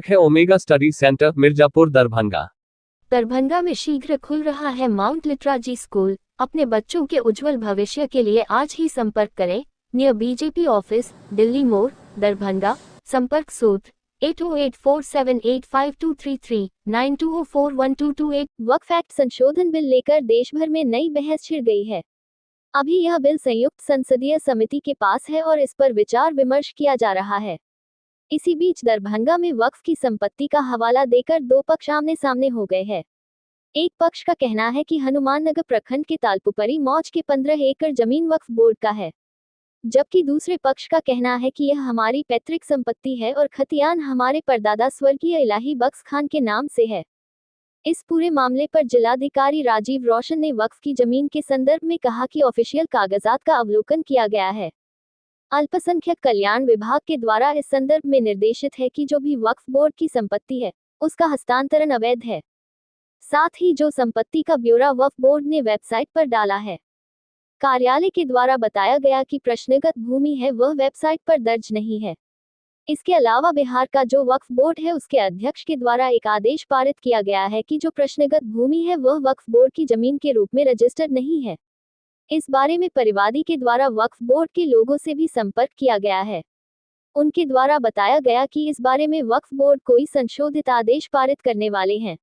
है omega study centre Mirzapur Darbhanga. Darbhanga में शीघ्र खुल रहा है माउंट लिटराजी स्कूल। अपने बच्चों के उज्जवल भविष्य के लिए आज ही संपर्क करें। नियर बीजेपी ऑफिस, दिल्ली मोड़, दरभंगा। संपर्क सूत्र 8084785233 92041228। वक्फ एक्ट संशोधन बिल लेकर देश भर में नई बहस छिड़ गई है। अभी यह बिल संयुक्त संसदीय समिति के पास है और इस पर विचार विमर्श किया जा रहा है। इसी बीच दरभंगा में वक्फ की संपत्ति का हवाला देकर दो पक्ष आमने सामने हो गए हैं। एक पक्ष का कहना है कि हनुमाननगर प्रखंड के तालपुपरी मौज के 15 एकड़ जमीन वक्फ बोर्ड का है, जबकि दूसरे पक्ष का कहना है कि यह हमारी पैतृक संपत्ति है और खतियान हमारे परदादा स्वर्गीय इलाही बख्श खान के नाम से है। इस पूरे मामले पर जिलाधिकारी राजीव रोशन ने वक्फ की जमीन के संदर्भ में कहा कि ऑफिशियल कागजात का अवलोकन किया गया है। अल्पसंख्यक कल्याण विभाग के द्वारा इस संदर्भ में निर्देशित है कि जो भी वक्फ बोर्ड की संपत्ति है, उसका हस्तांतरण अवैध है। साथ ही जो संपत्ति का ब्यौरा वक्फ बोर्ड ने वेबसाइट पर डाला है, कार्यालय के द्वारा बताया गया कि प्रश्नगत भूमि है, वह वेबसाइट पर दर्ज नहीं है। इसके अलावा बिहार का जो वक्फ बोर्ड है, उसके अध्यक्ष के द्वारा एक आदेश पारित किया गया है कि जो प्रश्नगत भूमि है वह वक्फ बोर्ड की जमीन के रूप में रजिस्टर्ड नहीं है। इस बारे में परिवादी के द्वारा वक्फ बोर्ड के लोगों से भी संपर्क किया गया है। उनके द्वारा बताया गया कि इस बारे में वक्फ बोर्ड कोई संशोधित आदेश पारित करने वाले हैं।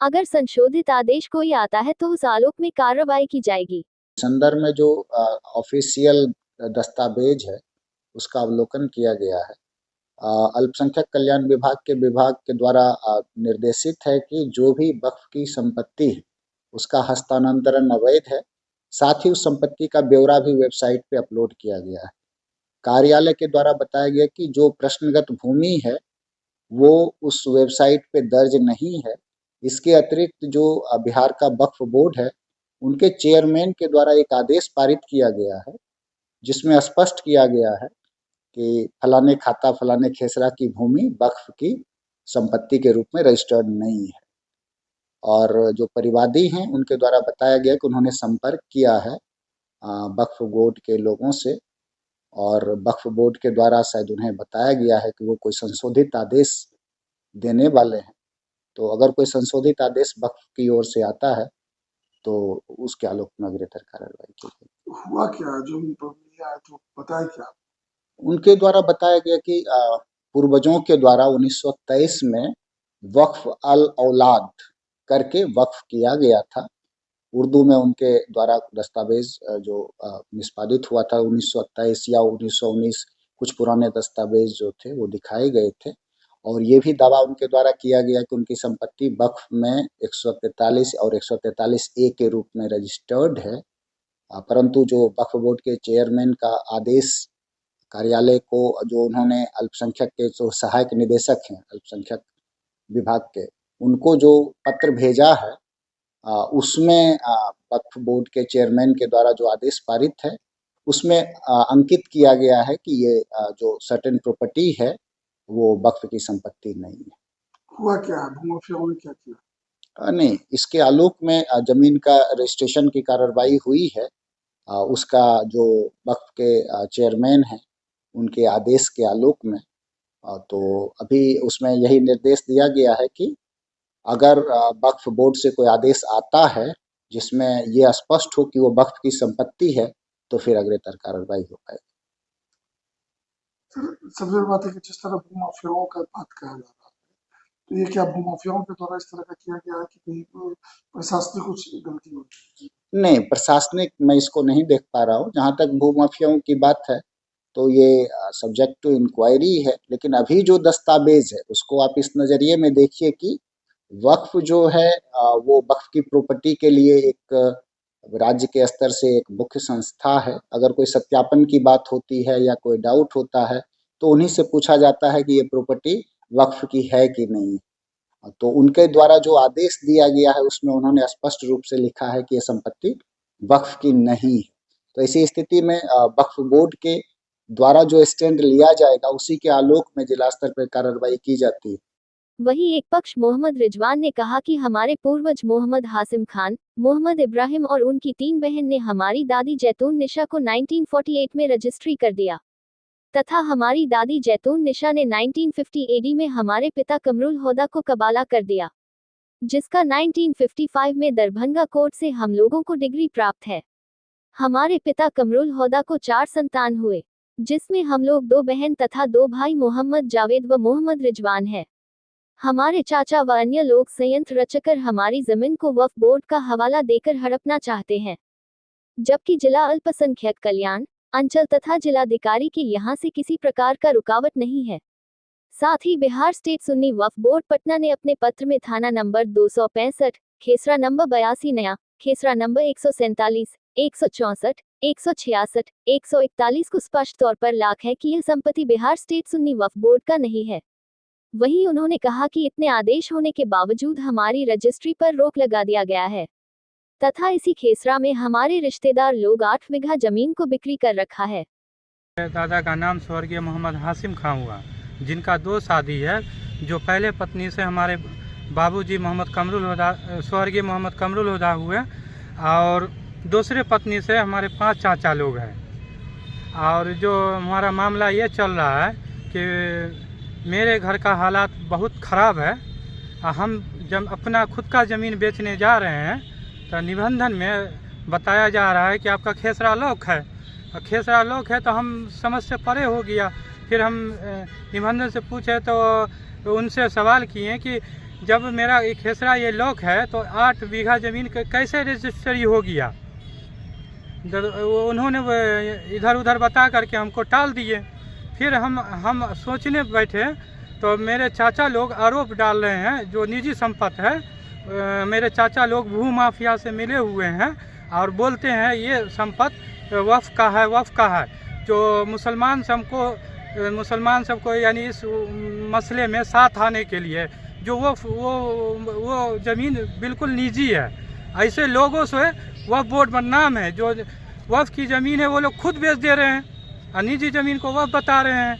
अगर संशोधित आदेश कोई आता है तो उस आलोक में कार्रवाई की जाएगी। संदर्भ में जो ऑफिशियल दस्तावेज है उसका अवलोकन किया गया है। अल्पसंख्यक कल्याण विभाग के द्वारा निर्देशित है कि जो भी वक्फ की संपत्ति है उसका हस्तांतरण अवैध है। साथ ही उस संपत्ति का ब्यौरा भी वेबसाइट पे अपलोड किया गया है। कार्यालय के द्वारा बताया गया कि जो प्रश्नगत भूमि है वो उस वेबसाइट पे दर्ज नहीं है। इसके अतिरिक्त जो बिहार का वक्फ बोर्ड है, उनके चेयरमैन के द्वारा एक आदेश पारित किया गया है, जिसमें स्पष्ट किया गया है कि फलाने खाता फलाने खेसरा की भूमि वक्फ की संपत्ति के रूप में रजिस्टर्ड नहीं है। और जो परिवादी हैं उनके द्वारा बताया गया कि उन्होंने संपर्क किया है वक्फ बोर्ड के लोगों से, और वक्फ बोर्ड के द्वारा शायद उन्हें बताया गया है कि वो कोई संशोधित आदेश देने वाले हैं। तो अगर कोई संशोधित आदेश वक्फ की ओर से आता है तो उसके आलोक में अग्रेतर कार्रवाई की जाएगी। हुआ क्या जो आया तो बताया क्या? उनके द्वारा बताया गया कि पूर्वजों के द्वारा 1923 में वक्फ अल औलाद करके वक्फ किया गया था। उर्दू में उनके द्वारा दस्तावेज जो निष्पादित हुआ था 1923 या 1919, कुछ पुराने दस्तावेज जो थे वो दिखाए गए थे, और ये भी दावा उनके द्वारा किया गया कि उनकी संपत्ति वक्फ में 143 और 143 ए के रूप में रजिस्टर्ड है। परंतु जो वक्फ बोर्ड के चेयरमैन का आदेश कार्यालय को, जो उन्होंने अल्पसंख्यक के जो सहायक निदेशक हैं अल्पसंख्यक विभाग के, उनको जो पत्र भेजा है उसमें वक्फ बोर्ड के चेयरमैन के द्वारा जो आदेश पारित है उसमें अंकित किया गया है कि ये जो सर्टेन प्रॉपर्टी है वो वक्फ की संपत्ति नहीं है। हुआ क्या? भूमाफियाओं ने क्या किया? नहीं, इसके आलोक में जमीन का रजिस्ट्रेशन की कार्रवाई हुई है। उसका जो वक्फ के चेयरमैन हैं उनके आदेश के आलोक में, तो अभी उसमें यही निर्देश दिया गया है कि अगर वक्फ बोर्ड से कोई आदेश आता है जिसमें ये स्पष्ट हो कि वो वक्फ की संपत्ति है तो फिर अग्रेतर कार्रवाई हो पाएगी। सबसे बड़ी बात है कि जिस तरह भूमाफियाओं का बात कहा जा रहा है, तो ये क्या भूमाफियाओं के द्वारा इस तरह का किया गया है कि कहीं प्रशासनिक कुछ गलती हो? नहीं, प्रशासनिक मैं इसको नहीं देख पा रहा हूँ। जहाँ तक भूमाफियाओं की बात है तो ये सब्जेक्ट टू इंक्वायरी है, लेकिन अभी जो दस्तावेज है उसको आप इस नज़रिए में देखिए कि वक्फ जो है वो वक्फ की प्रॉपर्टी के लिए एक राज्य के स्तर से एक मुख्य संस्था है। अगर कोई सत्यापन की बात होती है या कोई डाउट होता है तो उन्हीं से पूछा जाता है कि ये प्रॉपर्टी वक्फ की है कि नहीं। तो उनके द्वारा जो आदेश दिया गया है उसमें उन्होंने स्पष्ट रूप से लिखा है कि ये संपत्ति वक्फ की नहीं है। तो ऐसी स्थिति में वक्फ बोर्ड के द्वारा जो स्टैंड लिया जाएगा उसी के आलोक में जिला स्तर पर कार्रवाई की जाती है। वहीं एक पक्ष मोहम्मद रिजवान ने कहा कि हमारे पूर्वज मोहम्मद हासिम खान, मोहम्मद इब्राहिम और उनकी 3 बहन ने हमारी दादी जैतून निशा को 1948 में रजिस्ट्री कर दिया। तथा हमारी दादी जैतून निशा ने 1950 AD में हमारे पिता कमरुल होदा को कबाला कर दिया, जिसका 1955 में दरभंगा कोर्ट से हम लोगों को डिग्री प्राप्त है। हमारे पिता कमरुल होदा को 4 संतान हुए, जिसमें हम लोग 2 बहन तथा 2 भाई मोहम्मद जावेद व मोहम्मद रिजवान है। हमारे चाचा व अन्य लोग संयंत्र रचकर हमारी जमीन को वक्फ बोर्ड का हवाला देकर हड़पना चाहते हैं, जबकि जिला अल्पसंख्यक कल्याण अंचल तथा जिलाधिकारी के यहाँ से किसी प्रकार का रुकावट नहीं है। साथ ही बिहार स्टेट सुन्नी वक्फ बोर्ड पटना ने अपने पत्र में थाना नंबर 265, खेसरा नंबर 82 नया, खेसरा नंबर 147, 164, 166, 141 को स्पष्ट तौर पर लाख है कि यह संपत्ति बिहार स्टेट सुन्नी वक्फ बोर्ड का नहीं है। वहीं उन्होंने कहा कि इतने आदेश होने के बावजूद हमारी रजिस्ट्री पर रोक लगा दिया गया है तथा इसी खेसरा में हमारे रिश्तेदार लोग 8 बीघा जमीन को बिक्री कर रखा है। दादा का नाम स्वर्गीय मोहम्मद हाशिम खां हुआ, जिनका 2 शादी है। जो पहले पत्नी से हमारे बाबूजी मोहम्मद कमरुल हुदा, स्वर्गीय मोहम्मद कमरुल हुदा हुए, और दूसरे पत्नी से हमारे 5 चाचा लोग हैं। और जो हमारा मामला ये चल रहा है कि मेरे घर का हालात बहुत ख़राब है। हम जब अपना खुद का ज़मीन बेचने जा रहे हैं तो निबंधन में बताया जा रहा है कि आपका खेसरा लॉक है। खेसरा लॉक है तो हम समझ से परे हो गया। फिर हम निबंधन से पूछे तो उनसे सवाल किए कि जब मेरा खेसरा ये लॉक है तो 8 बीघा ज़मीन कैसे रजिस्ट्री हो गया। उन्होंने इधर उधर बता करके हमको टाल दिए। फिर हम सोचने बैठे तो मेरे चाचा लोग आरोप डाल रहे हैं जो निजी संपत्ति है। मेरे चाचा लोग भू माफिया से मिले हुए हैं और बोलते हैं ये संपत्ति वक्फ का है। जो मुसलमान सबको यानी इस मसले में साथ आने के लिए जो वो ज़मीन बिल्कुल निजी है। ऐसे लोगों से वक्फ बोर्ड बदनाम है। जो वक्फ की ज़मीन है वो लोग खुद बेच दे रहे हैं और निजी ज़मीन को वक्फ बता रहे हैं।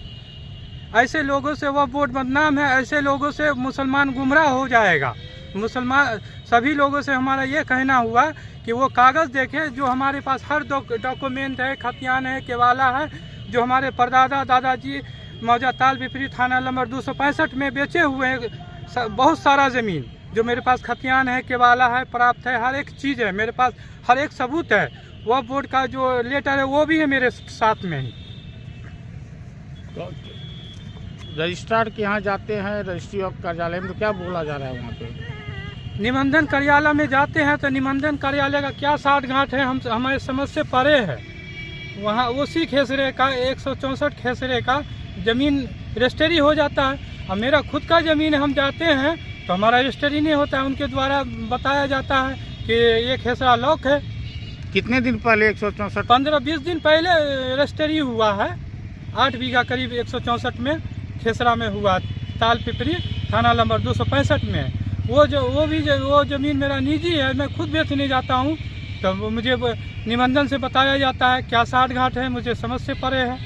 ऐसे लोगों से वक्फ बोर्ड बदनाम है। ऐसे लोगों से मुसलमान गुमराह हो जाएगा। मुसलमान सभी लोगों से हमारा ये कहना हुआ कि वो कागज़ देखें जो हमारे पास हर डॉक्यूमेंट है, खतियान है, केवाला है, जो हमारे परदादा दादाजी मौजा ताल पिपरी थाना नंबर 265 में बेचे हुए हैं। बहुत सारा ज़मीन जो मेरे पास खतियान है, केवाला है, प्राप्त है, हर एक चीज़ है मेरे पास, हर एक सबूत है। वक्फ बोर्ड का जो लेटर है वो भी है मेरे साथ में ही। तो रजिस्ट्रार के यहाँ जाते हैं, रजिस्ट्री ऑफ कार्यालय में, तो क्या बोला जा रहा है वहाँ पे? निबंधन कार्यालय में जाते हैं तो निबंधन कार्यालय का क्या साठ गांठ है, हमारे समझ से परे है। वहाँ उसी खेसरे का 164 खेसरे का ज़मीन रजिस्ट्री हो जाता है। अब मेरा खुद का ज़मीन है, हम जाते हैं तो हमारा रजिस्ट्री नहीं होता है। उनके द्वारा बताया जाता है कि ये खेसरा लॉक है। कितने दिन पहले 164? 15-20 दिन पहले रजिस्ट्री हुआ है। 8 बीघा करीब 164 में खेसरा में हुआ, ताल पिपरी थाना नंबर 265 में। वो ज़मीन मेरा निजी है, मैं खुद बेचने जाता हूँ तो मुझे निबंधन से बताया जाता है क्या साठ घाट है, मुझे समझ से परे है।